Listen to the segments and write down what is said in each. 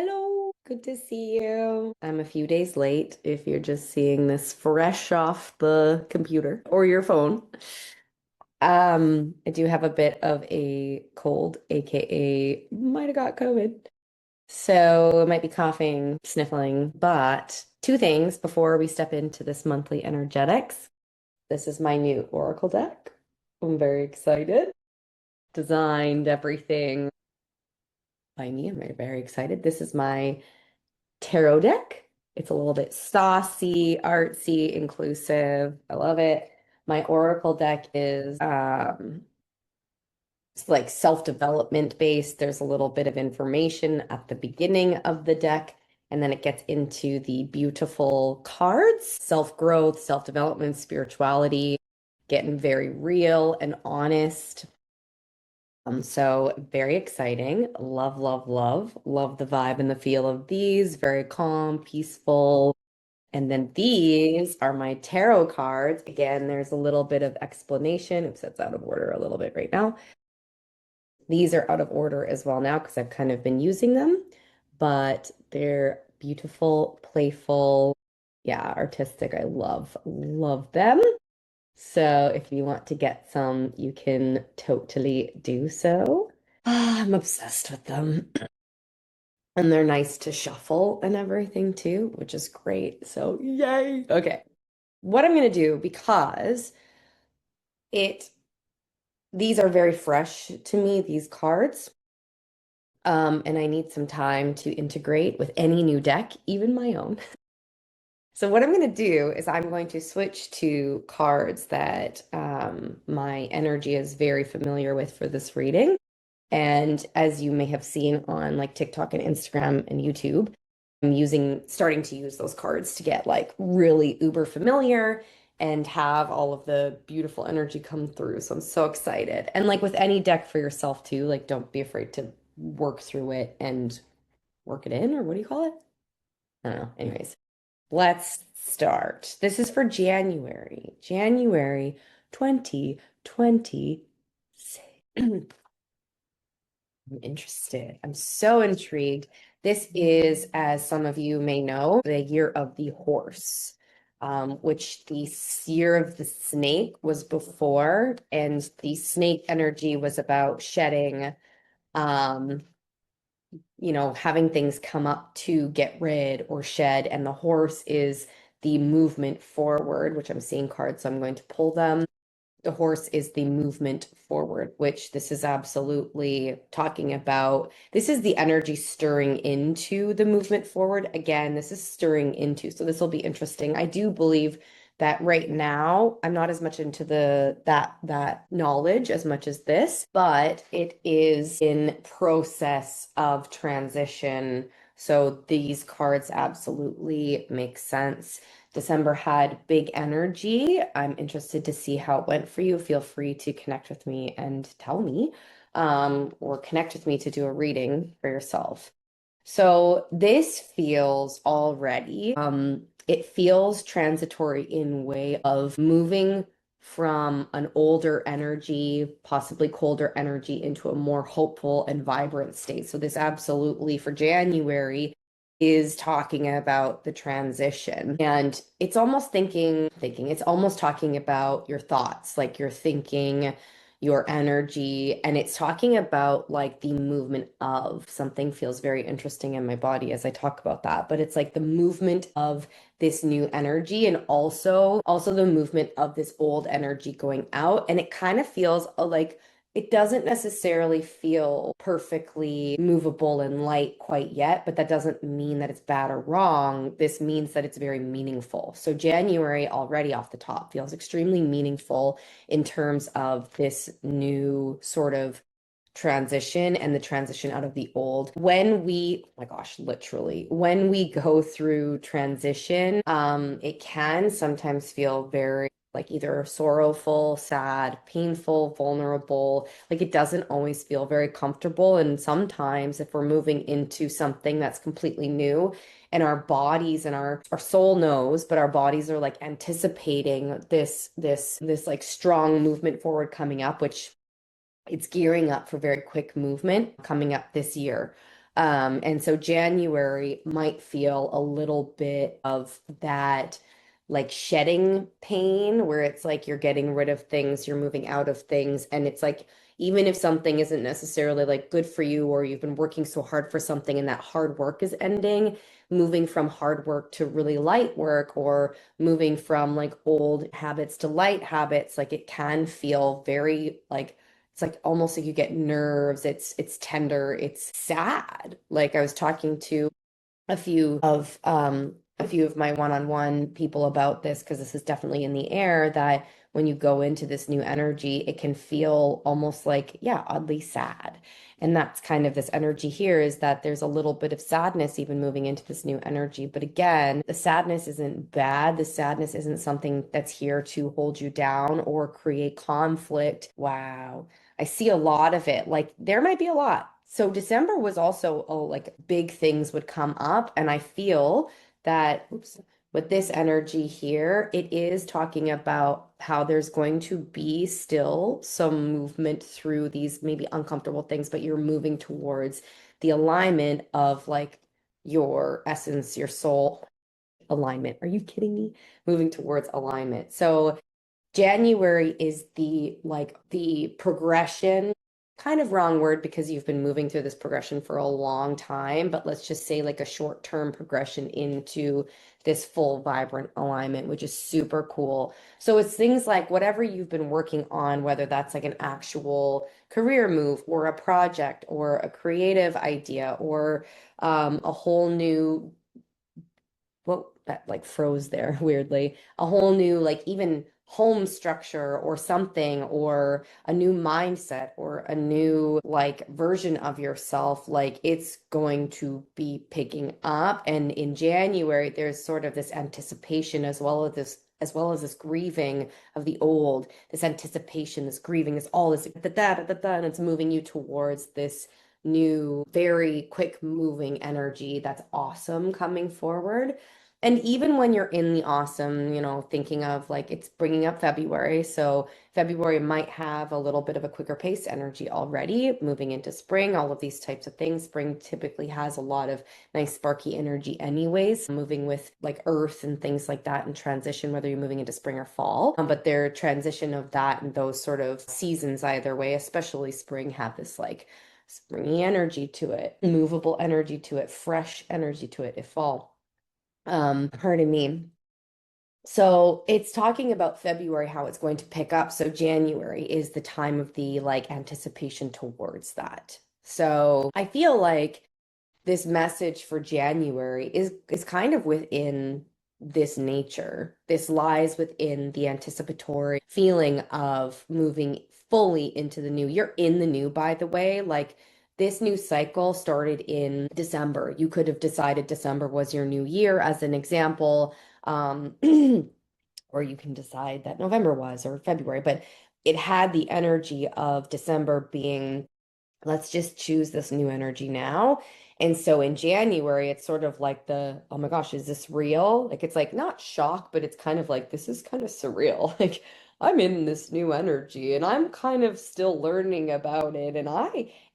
Hello, good to see you. I'm a few days late if you're just seeing this fresh off the computer or your phone. I do have a bit of a cold, aka might have got COVID. So I might be coughing, sniffling, but two things before we step into this monthly energetics. This is my new Oracle deck. I'm very excited. Designed everything by me. I'm very excited. This is my tarot deck. It's a little bit saucy, artsy, inclusive. I love it. My oracle deck is it's like self-development based. There's a little bit of information at the beginning of the deck, and then it gets into the beautiful cards, self-growth, self-development, spirituality, getting very real and honest. So very exciting. Love, love, love. Love the vibe and the feel of these. Very calm, peaceful. And then these are my tarot cards. Again, there's a little bit of explanation. Oops, that's out of order a little bit right now. These are out of order as well now because I've kind of been using them, but they're beautiful, playful, yeah, artistic. I love, love them. So if you want to get some, you can totally do so. I'm obsessed with them. And they're nice to shuffle and everything too, which is great. So yay. Okay. What I'm gonna do because it these are very fresh to me, these cards. And I need some time to integrate with any new deck, even my own. So what I'm going to do is I'm going to switch to cards that my energy is very familiar with for this reading. And as you may have seen on like TikTok and Instagram and YouTube, starting to use those cards to get like really uber familiar and have all of the beautiful energy come through. So I'm so excited. And like with any deck for yourself too, like don't be afraid to work through it and work it in, or what do you call it? I don't know. Anyways, let's start. This is for January 2026. I'm interested. I'm so intrigued. This is, as some of you may know, the year of the horse, which the year of the snake was before, and the snake energy was about shedding, um, having things come up to get rid or shed, and the horse is the movement forward, which I'm seeing cards, so I'm going to pull them. The horse is the movement forward, which this is absolutely talking about. This is the energy stirring into the movement forward. Again, this is stirring into. So this will be interesting. I do believe that right now I'm not as much into that knowledge as much as this, but it is in process of transition. So these cards absolutely make sense. December had big energy. I'm interested to see how it went for you. Feel free to connect with me and tell me, or connect with me to do a reading for yourself. So this feels already, it feels transitory in way of moving from an older energy, possibly colder energy, into a more hopeful and vibrant state. So this absolutely for January is talking about the transition. And it's almost it's almost talking about your thoughts, like you're thinking your energy. And it's talking about like the movement of something feels very interesting in my body as I talk about that. But it's like the movement of this new energy and also the movement of this old energy going out. And it kind of feels like it doesn't necessarily feel perfectly movable and light quite yet, but that doesn't mean that it's bad or wrong. This means that it's very meaningful. So January already off the top feels extremely meaningful in terms of this new sort of transition and the transition out of the old. Oh my gosh, literally, when we go through transition, it can sometimes feel very like either sorrowful, sad, painful, vulnerable. Like it doesn't always feel very comfortable. And sometimes if we're moving into something that's completely new, and our bodies and our soul knows, but our bodies are like anticipating this like strong movement forward coming up, which it's gearing up for very quick movement coming up this year. And so January might feel a little bit of that like shedding pain where it's like you're getting rid of things, you're moving out of things. And it's like, even if something isn't necessarily like good for you or you've been working so hard for something and that hard work is ending, moving from hard work to really light work or moving from like old habits to light habits, like it can feel very like it's like almost like you get nerves. It's tender, it's sad. Like I was talking to a few of my one-on-one people about this because this is definitely in the air that when you go into this new energy, it can feel almost like, yeah, oddly sad. And that's kind of this energy here is that there's a little bit of sadness even moving into this new energy. But again, the sadness isn't bad. The sadness isn't something that's here to hold you down or create conflict. Wow. I see a lot of it. Like there might be a lot. So December was also like big things would come up, and I feel that oops, with this energy here, it is talking about how there's going to be still some movement through these maybe uncomfortable things, but you're moving towards the alignment of like your essence, your soul alignment. Are you kidding me? Moving towards alignment. So January is the like the progression, kind of wrong word because you've been moving through this progression for a long time, but let's just say like a short-term progression into this full vibrant alignment, which is super cool. So it's things like whatever you've been working on, whether that's like an actual career move or a project or a creative idea or a whole new what that like froze there weirdly, a whole new like even home structure or something or a new mindset or a new like version of yourself, like it's going to be picking up. And in January there's sort of this anticipation as well as this grieving of the old, this anticipation, this grieving, this all this da, da, da, da, da, and it's moving you towards this new very quick moving energy that's awesome coming forward. And even when you're in the awesome, thinking of like it's bringing up February. So February might have a little bit of a quicker pace energy already, moving into spring, all of these types of things. Spring typically has a lot of nice sparky energy anyways, moving with like earth and things like that and transition, whether you're moving into spring or fall. But their transition of that and those sort of seasons either way, especially spring, have this like springy energy to it, movable energy to it, fresh energy to it, if fall. Pardon me. So it's talking about February, how it's going to pick up. So January is the time of the like anticipation towards that. So I feel like this message for January is kind of within this nature. This lies within the anticipatory feeling of moving fully into the new. You're in the new, by the way. Like this new cycle started in December. You could have decided December was your new year, as an example. Or you can decide that November was or February, but it had the energy of December being let's just choose this new energy now. And so in January, it's sort of like oh my gosh, is this real? Like it's like not shock, but it's kind of like this is kind of surreal. Like I'm in this new energy and I'm kind of still learning about it. And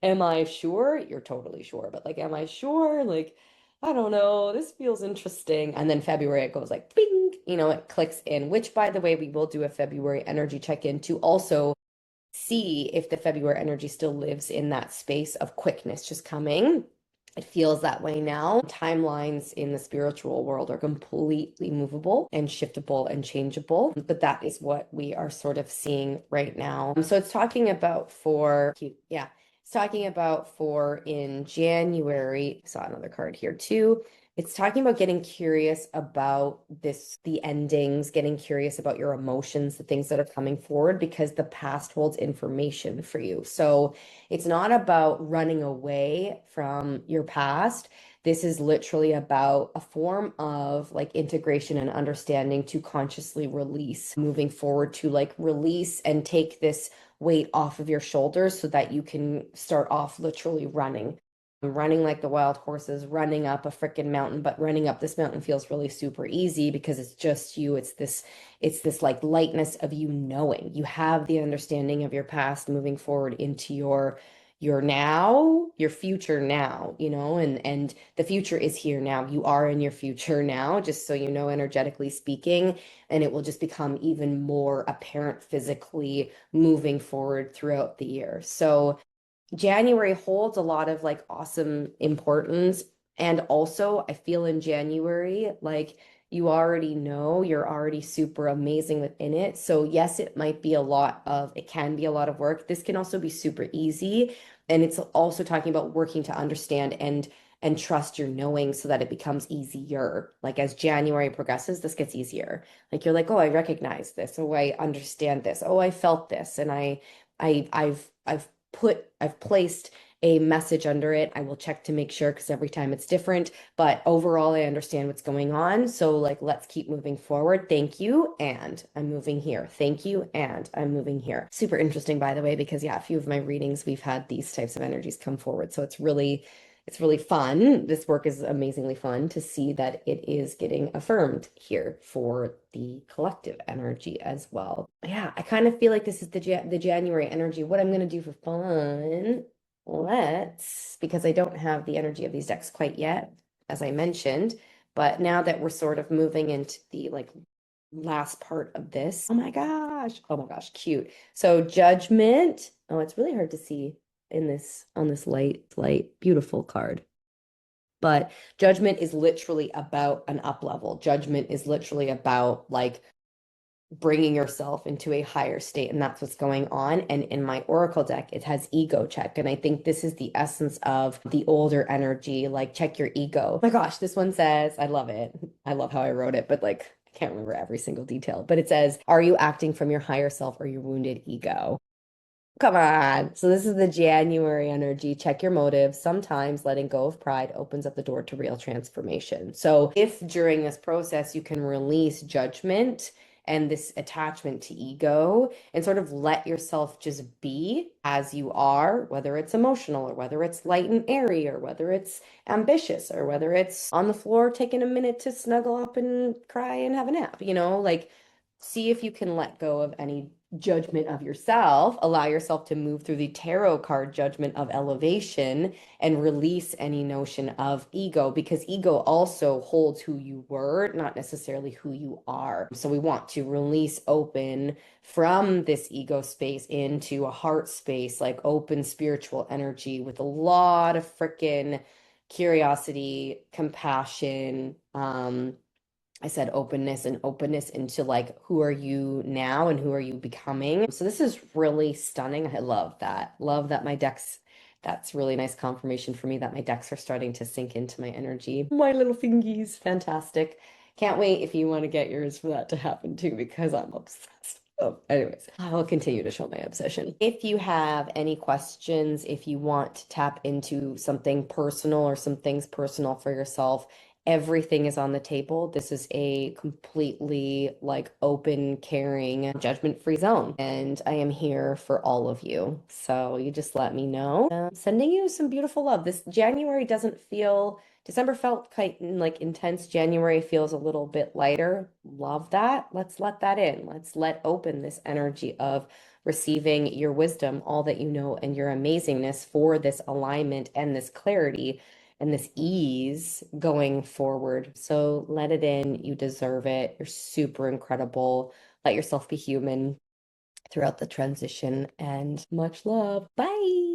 am I sure? You're totally sure, but like, am I sure? Like, I don't know. This feels interesting. And then February, it goes like bing, it clicks in, which by the way, we will do a February energy check-in to also see if the February energy still lives in that space of quickness just coming. It feels that way now. Timelines in the spiritual world are completely movable and shiftable and changeable, but that is what we are sort of seeing right now. So it's talking about yeah, it's talking about for in January. I saw another card here too. It's talking about getting curious about the endings, getting curious about your emotions, the things that are coming forward, because the past holds information for you. So it's not about running away from your past. This is literally about a form of like integration and understanding to consciously release, moving forward to like release and take this weight off of your shoulders so that you can start off literally running like the wild horses, running up a freaking mountain, but running up this mountain feels really super easy because it's just you. It's this like lightness of you knowing. You have the understanding of your past moving forward into your now, your future now, and the future is here now. You are in your future now, just so you know, energetically speaking, and it will just become even more apparent physically moving forward throughout the year. So January holds a lot of like awesome importance. And also, I feel in January, like you already know you're already super amazing within it. So, yes, it can be a lot of work. This can also be super easy. And it's also talking about working to understand and trust your knowing so that it becomes easier. Like as January progresses, this gets easier. Like you're like, oh, I recognize this. Oh, I understand this. Oh, I felt this. And I've placed a message under it. I will check to make sure because every time it's different. But overall, I understand what's going on. So, like, let's keep moving forward. Thank you. And I'm moving here. Thank you. And I'm moving here. Super interesting, by the way, because yeah, a few of my readings, we've had these types of energies come forward. So it's really fun. This work is amazingly fun to see that it is getting affirmed here for the collective energy as well. Yeah, I kind of feel like this is the January energy. What I'm going to do for fun, because I don't have the energy of these decks quite yet, as I mentioned, but now that we're sort of moving into the like last part of this, oh my gosh, cute. So Judgment. Oh, it's really hard to see in this on this light, beautiful card. But judgment is literally about an up level. Judgment is literally about like bringing yourself into a higher state, and that's what's going on. And in my oracle deck, it has ego check, and I think this is the essence of the older energy. Like check your ego. Oh my gosh, this one says, I love it. I love how I wrote it, but like I can't remember every single detail. But it says, are you acting from your higher self or your wounded ego? Come on. So this is the January energy. Check your motives. Sometimes letting go of pride opens up the door to real transformation. So if during this process you can release judgment and this attachment to ego and sort of let yourself just be as you are, whether it's emotional or whether it's light and airy or whether it's ambitious or whether it's on the floor taking a minute to snuggle up and cry and have a nap, like see if you can let go of any judgment of yourself, allow yourself to move through the tarot card judgment of elevation and release any notion of ego because ego also holds who you were, not necessarily who you are. So we want to release open from this ego space into a heart space, like open spiritual energy with a lot of freaking curiosity, compassion, I said openness and openness into like who are you now and who are you becoming. So this is really stunning. I love that. Love that that's really nice confirmation for me that my decks are starting to sink into my energy. My little fingies, fantastic. Can't wait if you want to get yours for that to happen too, because I'm obsessed. Oh, anyways, I will continue to show my obsession. If you have any questions, if you want to tap into something personal or some things personal for yourself, everything is on the table. This is a completely like open, caring, judgment-free zone. And I am here for all of you. So you just let me know. Sending you some beautiful love. This January doesn't feel, December felt quite like intense. January feels a little bit lighter. Love that. Let's let that in. Let's let open this energy of receiving your wisdom, all that you know, and your amazingness for this alignment and this clarity and this ease going forward. So let it in. You deserve it. You're super incredible. Let yourself be human throughout the transition and much love. Bye.